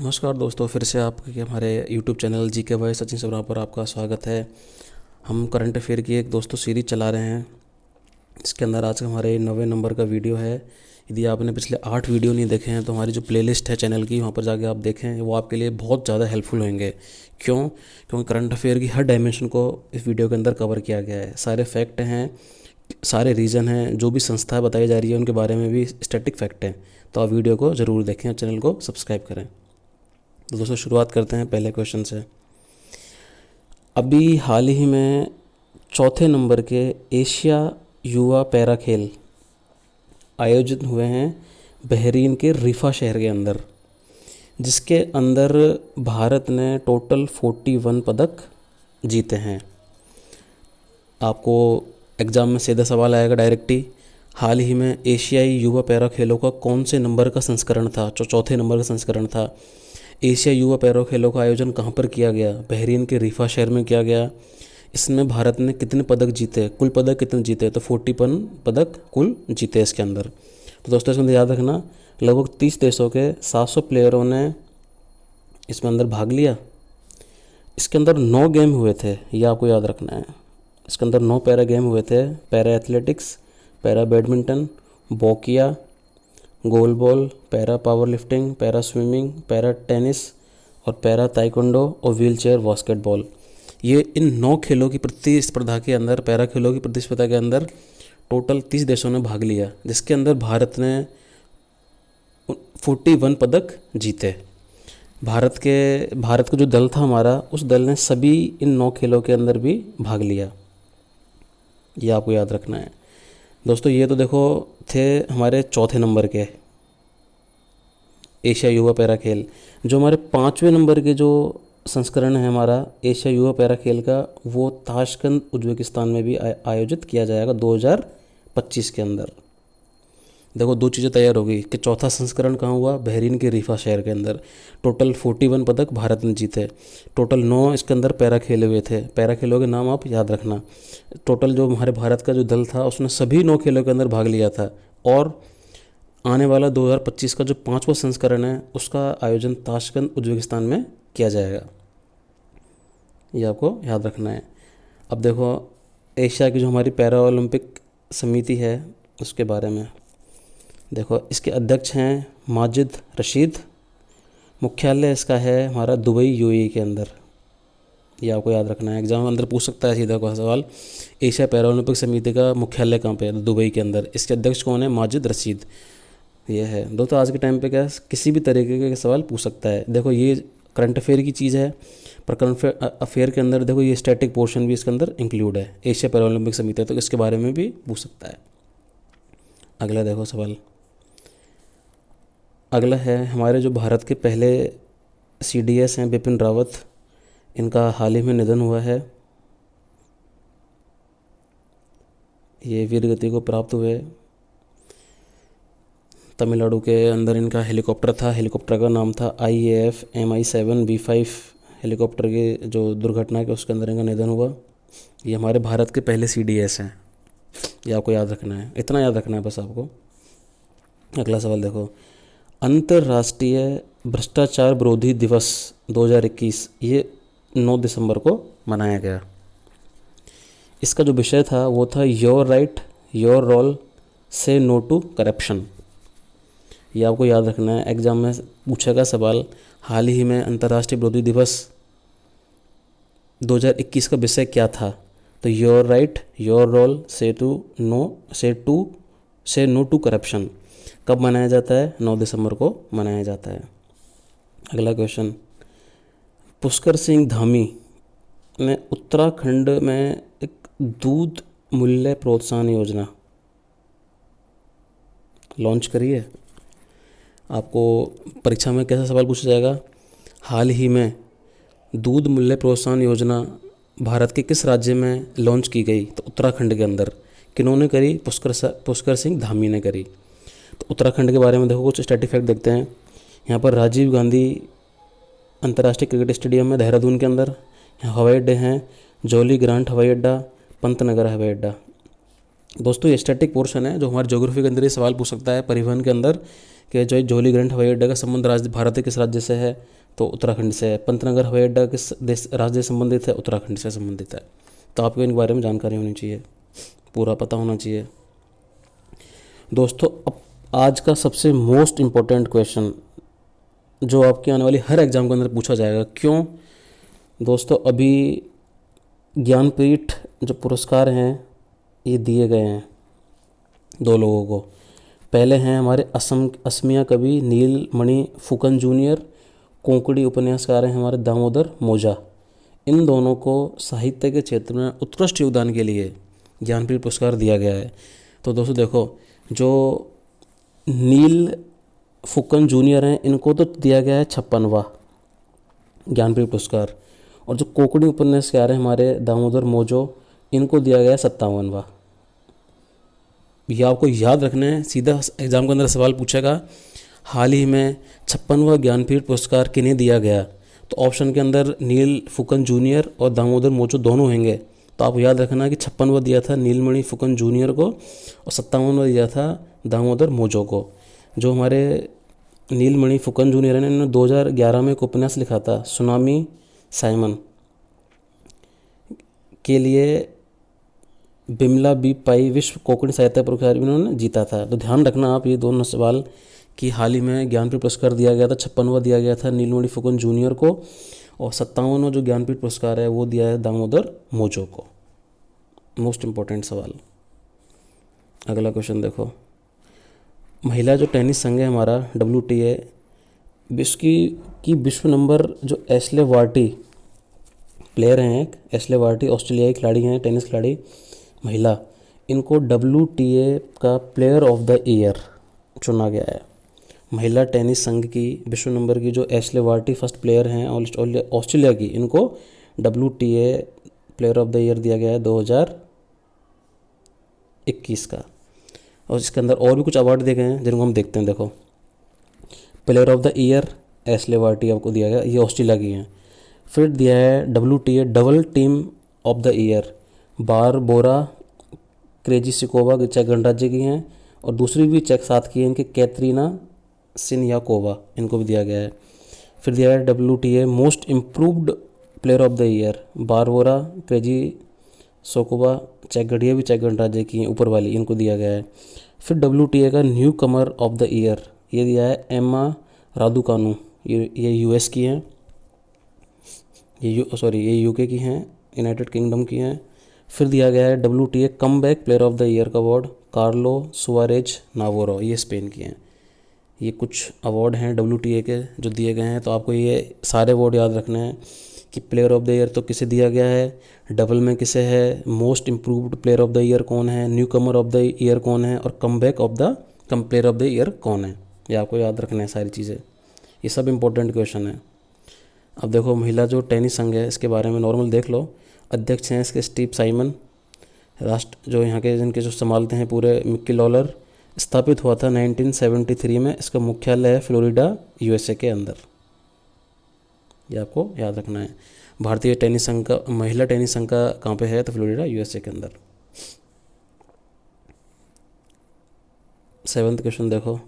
नमस्कार दोस्तों, फिर से आपके हमारे YouTube channel GK by Sachin Sabra पर आपका स्वागत है। हम करंट अफेयर की एक दोस्तों सीरीज चला रहे हैं। इसके अंदर आज का हमारे 9वें नंबर का वीडियो है। यदि आपने पिछले 8 वीडियो नहीं देखे हैं तो हमारी जो प्लेलिस्ट है चैनल की, वहाँ पर जाके आप देखें, वो आपके लिए बहुत ज़्यादा हेल्पफुल होंगे। क्योंकि करंट अफेयर की हर डायमेंशन को इस वीडियो के अंदर कवर किया गया है। सारे फैक्ट हैं, सारे रीज़न हैं, जो भी संस्था बताई जा रही है उनके बारे में भी स्टैटिक फैक्ट हैं। तो आप वीडियो को ज़रूर देखें और चैनल को सब्सक्राइब करें। तो दोस्तों शुरुआत करते हैं पहले क्वेश्चन से। अभी हाल ही में चौथे नंबर के एशिया युवा पैरा खेल आयोजित हुए हैं बहरीन के रिफा शहर के अंदर, जिसके अंदर भारत ने टोटल 41 पदक जीते हैं। आपको एग्ज़ाम में सीधा सवाल आएगा डायरेक्ट ही, हाल ही में एशियाई युवा पैरा खेलों का कौन से नंबर का संस्करण था, जो चौथे नंबर का संस्करण था। एशिया युवा पैरा खेलों का आयोजन कहाँ पर किया गया? बहरीन के रिफा शहर में किया गया। इसमें भारत ने कितने पदक जीते, कुल पदक कितने जीते? तो 41 पदक कुल जीते इसके अंदर। तो दोस्तों इसके अंदर याद रखना, लगभग 30 देशों के 700 प्लेयरों ने इसमें अंदर भाग लिया। इसके अंदर 9 गेम हुए थे, ये आपको याद रखना है। इसके अंदर 9 पैरा गेम हुए थे: para athletics, para badminton, boccia, goalball, para powerlifting, para swimming, para tennis और पैरा ताइक्वांडो और व्हील चेयर बास्केटबॉल। ये इन 9 खेलों की प्रतिस्पर्धा के अंदर, पैरा खेलों की प्रतिस्पर्धा के अंदर टोटल 30 देशों ने भाग लिया, जिसके अंदर भारत ने 41 पदक जीते। भारत का जो दल था हमारा, उस दल ने सभी इन 9 खेलों के अंदर भी भाग लिया। ये आपको याद रखना है दोस्तों। ये तो देखो थे हमारे चौथे नंबर के एशिया युवा पैरा खेल। जो हमारे 5वें नंबर के जो संस्करण है हमारा एशिया युवा पैरा खेल का, वो ताशकंद उज्बेकिस्तान में भी आयोजित किया जाएगा 2025 के अंदर। देखो 2 चीज़ें तैयार हो गई कि चौथा संस्करण कहाँ हुआ? बहरीन के रिफा शहर के अंदर। टोटल 41 पदक भारत ने जीते। टोटल 9 इसके अंदर पैरा खेले हुए थे। पैरा खेलों के नाम आप याद रखना। टोटल जो हमारे भारत का जो दल था उसने सभी 9 खेलों के अंदर भाग लिया था। और आने वाला 2025 का जो 5वां संस्करण है उसका आयोजन ताशकंद उज्बेकिस्तान में किया जाएगा। ये आपको याद रखना है। अब देखो एशिया की जो हमारी पैरा ओलंपिक समिति है उसके बारे में देखो। इसके अध्यक्ष हैं माजिद रशीद। मुख्यालय इसका है हमारा दुबई यूएई के अंदर। ये आपको याद रखना है, एग्जाम अंदर पूछ सकता है सीधा कोई सवाल। एशिया पैरा ओलंपिक समिति का मुख्यालय कहाँ पे है? दुबई के अंदर। इसके अध्यक्ष कौन है? माजिद रशीद। ये है दोस्तों, आज के टाइम पे क्या किसी भी तरीके के सवाल पूछ सकता है। देखो ये करंट अफेयर की चीज़ है, पर करंट अफेयर के अंदर देखो ये स्टैटिक पोर्शन भी इसके अंदर इंक्लूड है। एशिया पैरा ओलंपिक समिति है तो इसके बारे में भी पूछ सकता है। अगला देखो सवाल, अगला है हमारे जो भारत के पहले CDS हैं बिपिन रावत, इनका हाल ही में निधन हुआ है। ये वीर गति को प्राप्त हुए। तमिलनाडु के अंदर इनका हेलीकॉप्टर था, हेलीकॉप्टर का नाम था IAF Mi-7V5 हेलीकॉप्टर की जो दुर्घटना के उसके अंदर इनका निधन हुआ। ये हमारे भारत के पहले CDS हैं। ये आपको याद रखना है, इतना याद रखना है बस आपको। अगला सवाल देखो, अंतर्राष्ट्रीय भ्रष्टाचार विरोधी दिवस 2021 ये 9 दिसंबर को मनाया गया। इसका जो विषय था वो था योर राइट योर रोल से नो टू करप्शन। ये आपको याद रखना है, एग्जाम में पूछेगा सवाल। हाल ही में अंतर्राष्ट्रीय विरोधी दिवस 2021 का विषय क्या था? तो योर राइट योर रोल से नो टू करप्शन। कब मनाया जाता है? 9 दिसंबर को मनाया जाता है। अगला क्वेश्चन, पुष्कर सिंह धामी ने उत्तराखंड में एक दूध मूल्य प्रोत्साहन योजना लॉन्च करी है। आपको परीक्षा में कैसा सवाल पूछा जाएगा? हाल ही में दूध मूल्य प्रोत्साहन योजना भारत के किस राज्य में लॉन्च की गई? तो उत्तराखंड के अंदर। किन्होंने करी? पुष्कर सिंह धामी ने करी। तो उत्तराखंड के बारे में देखो कुछ स्टैटिक फैक्ट देखते हैं। यहाँ पर राजीव गांधी अंतर्राष्ट्रीय क्रिकेट स्टेडियम है देहरादून के अंदर। यहाँ हवाई अड्डे हैं, जॉली ग्रांट हवाई अड्डा, पंतनगर हवाई अड्डा। दोस्तों ये स्टैटिक पोर्शन है जो हमारे ज्योग्राफी के अंदर ये सवाल पूछ सकता है परिवहन के अंदर कि जो जोली ग्रंट हवाई अड्डा का संबंध भारत के किस राज्य से है, तो उत्तराखंड से है। पंतनगर हवाई अड्डा किस देश राज्य से संबंधित है, उत्तराखंड से संबंधित है। तो आपको इनके बारे में जानकारी होनी चाहिए, पूरा पता होना चाहिए। दोस्तों अब आज का सबसे मोस्ट इम्पोर्टेंट क्वेश्चन जो आपके आने वाली हर एग्ज़ाम के अंदर पूछा जाएगा, क्यों दोस्तों, अभी ज्ञानपीठ जो पुरस्कार हैं ये दिए गए हैं 2 लोगों को। पहले हैं हमारे असमिया कवि नीलमणि फुकन जूनियर, कोंकणी उपन्यासकार हैं हमारे दामोदर मोजा। इन दोनों को साहित्य के क्षेत्र में उत्कृष्ट योगदान के लिए ज्ञानपीठ पुरस्कार दिया गया है। तो दोस्तों देखो, जो नील फुकन जूनियर हैं इनको तो दिया गया है 56वां ज्ञानपीठ पुरस्कार, और जो कोंकणी उपन्यासकार हैं हमारे दामोदर मोजो, इनको दिया गया है 57वां। ये आपको याद रखना है, सीधा एग्जाम के अंदर सवाल पूछेगा हाल ही में 56वां ज्ञानपीठ पुरस्कार किन्हें दिया गया, तो ऑप्शन के अंदर नील फुकन जूनियर और दामोदर मोजो दोनों होंगे। तो आप याद रखना कि 56वां दिया था नीलमणि फुकन जूनियर को और 57वां दिया था दामोदर मोजो को। जो हमारे नीलमणि फुकन जूनियर हैं इन्होंने 2011 में एक उपन्यास लिखा था सुनामी साइमन के लिए बिमला बी पाई विश्व कोंकणी साहित्य पुरस्कार भी इन्होंने जीता था। तो ध्यान रखना आप ये दोनों सवाल कि हाल ही में ज्ञानपीठ पुरस्कार दिया गया था, 56वां दिया गया था नीलमणि फुकन जूनियर को, और 57वां जो ज्ञानपीठ पुरस्कार है वो दिया है दामोदर मोजो को। मोस्ट इम्पोर्टेंट सवाल। अगला क्वेश्चन देखो, महिला जो टेनिस संघ है हमारा WTA, विश्व नंबर जो एशले वार्टी प्लेयर हैं, एक एशले वार्टी ऑस्ट्रेलियाई खिलाड़ी हैं, टेनिस खिलाड़ी महिला, इनको WTA का प्लेयर ऑफ द ईयर चुना गया है। महिला टेनिस संघ की विश्व नंबर की जो एशले वार्टी फर्स्ट प्लेयर हैं ऑस्ट्रेलिया की, इनको WTA player of the year दिया गया है 2021 का। और इसके अंदर और भी कुछ अवार्ड दिए गए हैं जिनको हम देखते हैं। देखो, player of the year Ashleigh Barty आपको दिया गया, ये ऑस्ट्रेलिया की हैं। फिर दिया है WTA double team of the year, Barbora Krejcikova चेक गणराज्य की हैं, और दूसरी भी चेक साथ की है इनके कैतरीना सिनयाकोवा, इनको भी दिया गया है। फिर दिया है WTA most improved player of the year, Barbora Krejcikova चेक गढ़िया भी चेक गणराज्य की हैं, ऊपर वाली, इनको दिया गया है। फिर WTA का new Qamar of the year ये दिया है एम्मा रादुकानू, ये US की हैं, ये UK की हैं, यूनाइटेड किंगडम की हैं। फिर दिया गया है WTA comeback player of the year का अवार्ड कार्लो सुआरेज नावोरो, ये स्पेन की हैं। ये कुछ अवार्ड हैं WTA के जो दिए गए हैं। तो आपको ये सारे अवार्ड याद रखने हैं कि प्लेयर ऑफ द ईयर तो किसे दिया गया है, डबल में किसे है, most improved player of the year कौन है, new Qamar of the year कौन है, और comeback of the player of the year कौन है। ये आपको याद रखना है सारी चीज़ें, ये सब इंपॉर्टेंट क्वेश्चन है। अब देखो, महिला जो टेनिस संघ है इसके बारे में नॉर्मल देख लो। अध्यक्ष हैं इसके स्टीव साइमन, राष्ट्र जो यहाँ के जिनके जो संभालते हैं पूरे मिक्की लॉलर। स्थापित हुआ था 1973 में, इसका मुख्यालय है फ्लोरिडा USA के अंदर। ये आपको याद रखना है। भारतीय टेनिस संघ का, महिला टेनिस संघ का कहाँ पे है, तो फ्लोरिडा USA के अंदर। 7th क्वेश्चन देखो,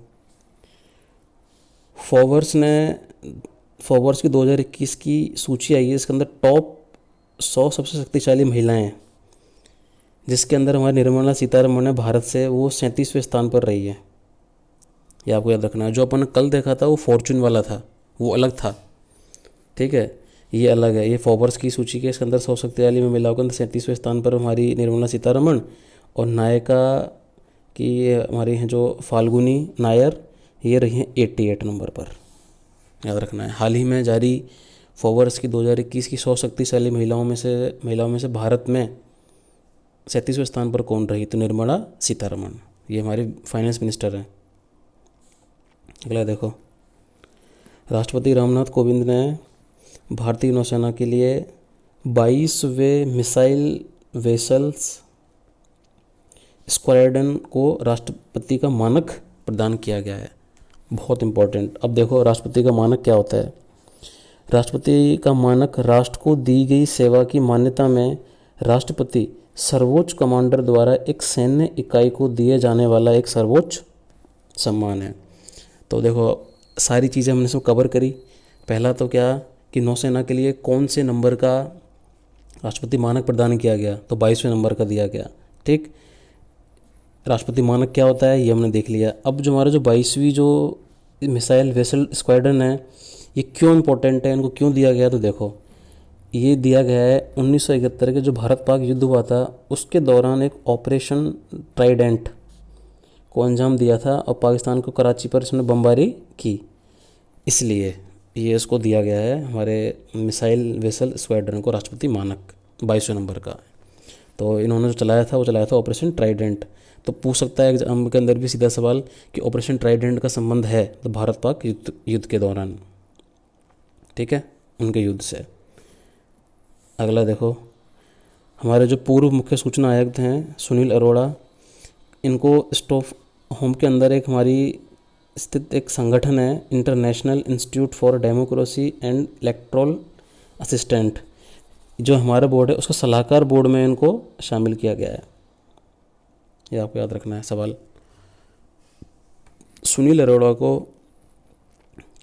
फोर्ब्स की 2021 की सूची आई है, इसके अंदर टॉप 100 सबसे शक्तिशाली महिलाएं, जिसके अंदर हमारी निर्मला सीतारमण है भारत से, वो 37वें स्थान पर रही है। ये आपको याद रखना है। जो अपन ने कल देखा था वो फॉर्चून वाला था, वो अलग था, ठीक है, ये अलग है। ये फोर्ब्स की सूची के इसके अंदर 100 शक्तिशाली महिलाओं के अंदर 37वें स्थान पर हमारी निर्मला सीतारमण, और नायिका की हमारी हैं जो फाल्गुनी नायर, ये रही हैं 88 नंबर पर, याद रखना है। हाल ही में जारी फोर्ब्स की 2021 की 100 शक्तिशाली महिलाओं में से भारत में 37वें स्थान पर कौन रही, तो निर्मला सीतारमण, ये हमारी फाइनेंस मिनिस्टर हैं। अगला देखो, राष्ट्रपति रामनाथ कोविंद ने भारतीय नौसेना के लिए 22वें मिसाइल वेसल्स स्क्वाड्रन को राष्ट्रपति का मानक प्रदान किया गया है। बहुत इंपॉर्टेंट। अब देखो, राष्ट्रपति का मानक क्या होता है। राष्ट्रपति का मानक राष्ट्र को दी गई सेवा की मान्यता में राष्ट्रपति सर्वोच्च कमांडर द्वारा एक सैन्य इकाई को दिए जाने वाला एक सर्वोच्च सम्मान है। तो देखो सारी चीज़ें हमने सब कवर करी। पहला तो क्या कि नौसेना के लिए कौन से नंबर का राष्ट्रपति मानक प्रदान किया गया, तो 22वें नंबर का दिया गया। ठीक, राष्ट्रपति मानक क्या होता है ये हमने देख लिया। अब जो हमारा जो 22वीं जो मिसाइल वेसल स्क्वाड्रन है ये क्यों इम्पोर्टेंट है, इनको क्यों दिया गया, तो देखो ये दिया गया है 1971 के जो भारत पाक युद्ध हुआ था उसके दौरान एक ऑपरेशन ट्राइडेंट को अंजाम दिया था और पाकिस्तान को कराची पर इसने बमबारी की, इसलिए ये इसको दिया गया है हमारे मिसाइल वेसल स्क्वाड्रन को राष्ट्रपति मानक 22वें नंबर का। तो इन्होंने जो चलाया था वो चलाया था ऑपरेशन ट्राइडेंट। तो पूछ सकता है एग्जाम के अंदर भी सीधा सवाल कि ऑपरेशन ट्राइडेंट का संबंध है तो भारत पाक युद्ध के दौरान, ठीक है, उनके युद्ध से। अगला देखो हमारे जो पूर्व मुख्य सूचना आयुक्त हैं सुनील अरोड़ा, इनको स्टॉकहोम के अंदर एक हमारी स्थित एक संगठन है international institute for democracy and electoral assistant, जो हमारा बोर्ड है उसका सलाहकार बोर्ड में इनको शामिल किया गया है। ये आपको याद रखना है सवाल। सुनील अरोड़ा को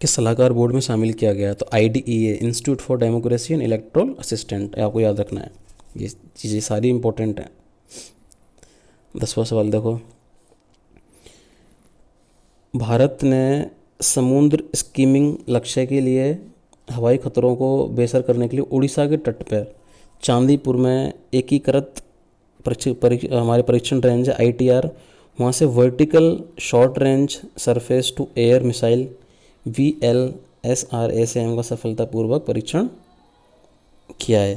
किस सलाहकार बोर्ड में शामिल किया गया, तो IDEA institute for democracy and electoral assistant, आपको याद रखना है। ये चीज़ें सारी इंपॉर्टेंट हैं। 10वां सवाल देखो, भारत ने समुद्र स्कीमिंग लक्ष्य के लिए हवाई खतरों को बेअसर करने के लिए उड़ीसा के तट पर चांदीपुर में एकीकृत हमारे परीक्षण रेंज है ITR, वहाँ से vertical short range surface to air missile VLSRA का सफलतापूर्वक परीक्षण किया है।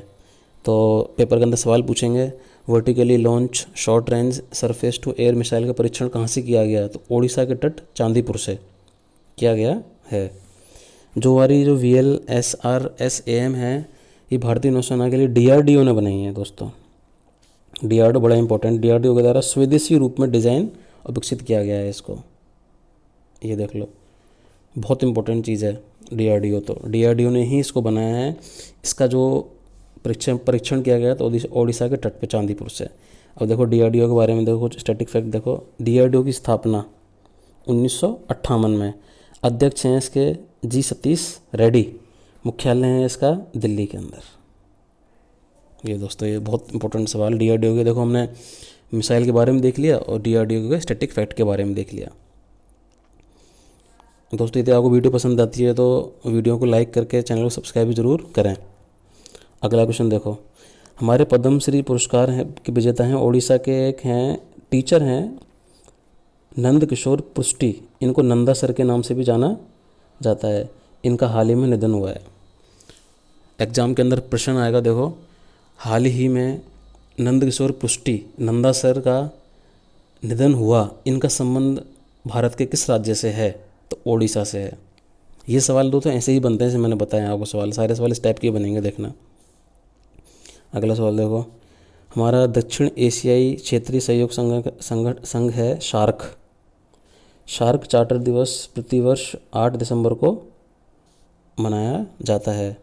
तो पेपर के अंदर सवाल पूछेंगे vertically launch short range surface to air missile का परीक्षण कहाँ से किया गया, तो ओडिशा के तट चांदीपुर से किया गया है। जो हमारी जो VLSRA है ये भारतीय नौसेना के लिए DRDO ने बनाई है दोस्तों। DRDO बड़ा इंपॉर्टेंट, DRDO के द्वारा स्वदेशी रूप में डिज़ाइन और विकसित किया गया है इसको, ये देख लो, बहुत इंपॉर्टेंट चीज़ है DRDO। तो DRDO ने ही इसको बनाया है। इसका जो परीक्षण किया गया तो ओडिशा के तट पे चांदीपुर से। अब देखो DRDO के बारे में देखो कुछ स्टैटिक फैक्ट देखो। DRDO की स्थापना 1958 में, अध्यक्ष हैं इसके G सतीश रेड्डी, मुख्यालय है इसका दिल्ली के अंदर। ये दोस्तों ये बहुत इंपॉर्टेंट सवाल DRDO के। देखो हमने मिसाइल के बारे में देख लिया और DRDO के स्टैटिक फैक्ट के बारे में देख लिया। दोस्तों यदि आपको वीडियो पसंद आती है तो वीडियो को लाइक करके चैनल को सब्सक्राइब भी ज़रूर करें। अगला क्वेश्चन देखो, हमारे पद्म श्री पुरस्कार हैं के विजेता हैं ओडिशा के एक हैं टीचर हैं नंद किशोर पुष्टि, इनको नंदा सर के नाम से भी जाना जाता है। इनका हाल ही में निधन हुआ है। एग्जाम के अंदर प्रश्न आएगा, देखो हाल ही में नंद किशोर पुष्टि नंदा सर का निधन हुआ, इनका संबंध भारत के किस राज्य से है, तो ओडिशा से है। ये सवाल दो तो ऐसे ही बनते हैं जैसे मैंने बताया आपको, सवाल सारे सवाल इस टाइप के बनेंगे, देखना। अगला सवाल देखो, हमारा दक्षिण एशियाई क्षेत्रीय सहयोग संघ है शार्क। शार्क चार्टर दिवस प्रतिवर्ष 8 दिसंबर को मनाया जाता है।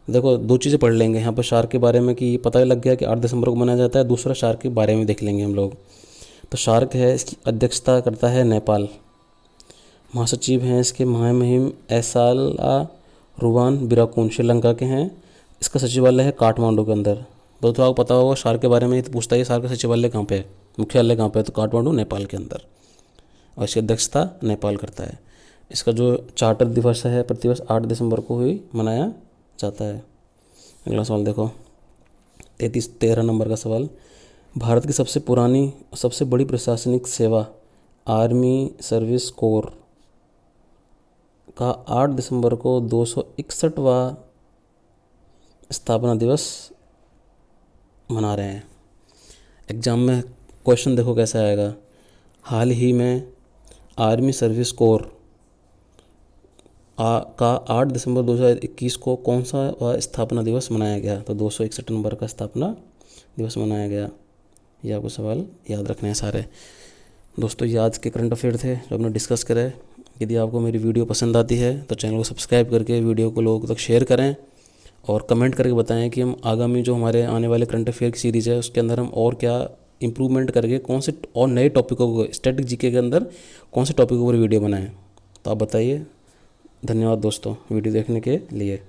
देखो दो चीज़ें पढ़ लेंगे यहाँ पर शार्क के बारे में कि पता लग गया कि 8 दिसंबर को मनाया जाता है। दूसरा शार्क के बारे में देख लेंगे हम लोग। तो शार्क है, इसकी अध्यक्षता करता है नेपाल। महासचिव हैं इसके महामहिम एसाला रुवान बिराकून, श्रीलंका के हैं। इसका सचिवालय है काठमांडू के अंदर। तो आपको पता होगा शार्क के बारे में, तो पूछता है शार्क का सचिवालय कहाँ पे है, मुख्यालय कहाँ पे है, तो काठमांडू नेपाल के अंदर, और इसकी अध्यक्षता नेपाल करता है। इसका जो चार्टर दिवस है प्रतिवर्ष 8 दिसंबर को ही मनाया जाता है। अगला सवाल देखो, 13 नंबर का सवाल, भारत की सबसे पुरानी सबसे बड़ी प्रशासनिक सेवा आर्मी सर्विस कोर का 8 दिसंबर को 261वां स्थापना दिवस मना रहे हैं। एग्जाम में क्वेश्चन देखो कैसा आएगा, हाल ही में आर्मी सर्विस कोर का 8 दिसंबर 2021 को कौन सा स्थापना दिवस मनाया गया, तो 261 नंबर का स्थापना दिवस मनाया गया। ये आपको सवाल याद रखने हैं सारे। दोस्तों ये आज के करंट अफेयर थे जो हमने डिस्कस करे। यदि आपको मेरी वीडियो पसंद आती है तो चैनल को सब्सक्राइब करके वीडियो को लोगों तक शेयर करें और कमेंट करके बताएं कि हम आगामी जो हमारे आने वाले करंट अफेयर की सीरीज़ है उसके अंदर हम और क्या इंप्रूवमेंट करके कौन से और नए टॉपिकों को स्टैटिक जीके के अंदर कौन से टॉपिकों पर वीडियो बनाएं। तो आप बताइए। धन्यवाद दोस्तों वीडियो देखने के लिए।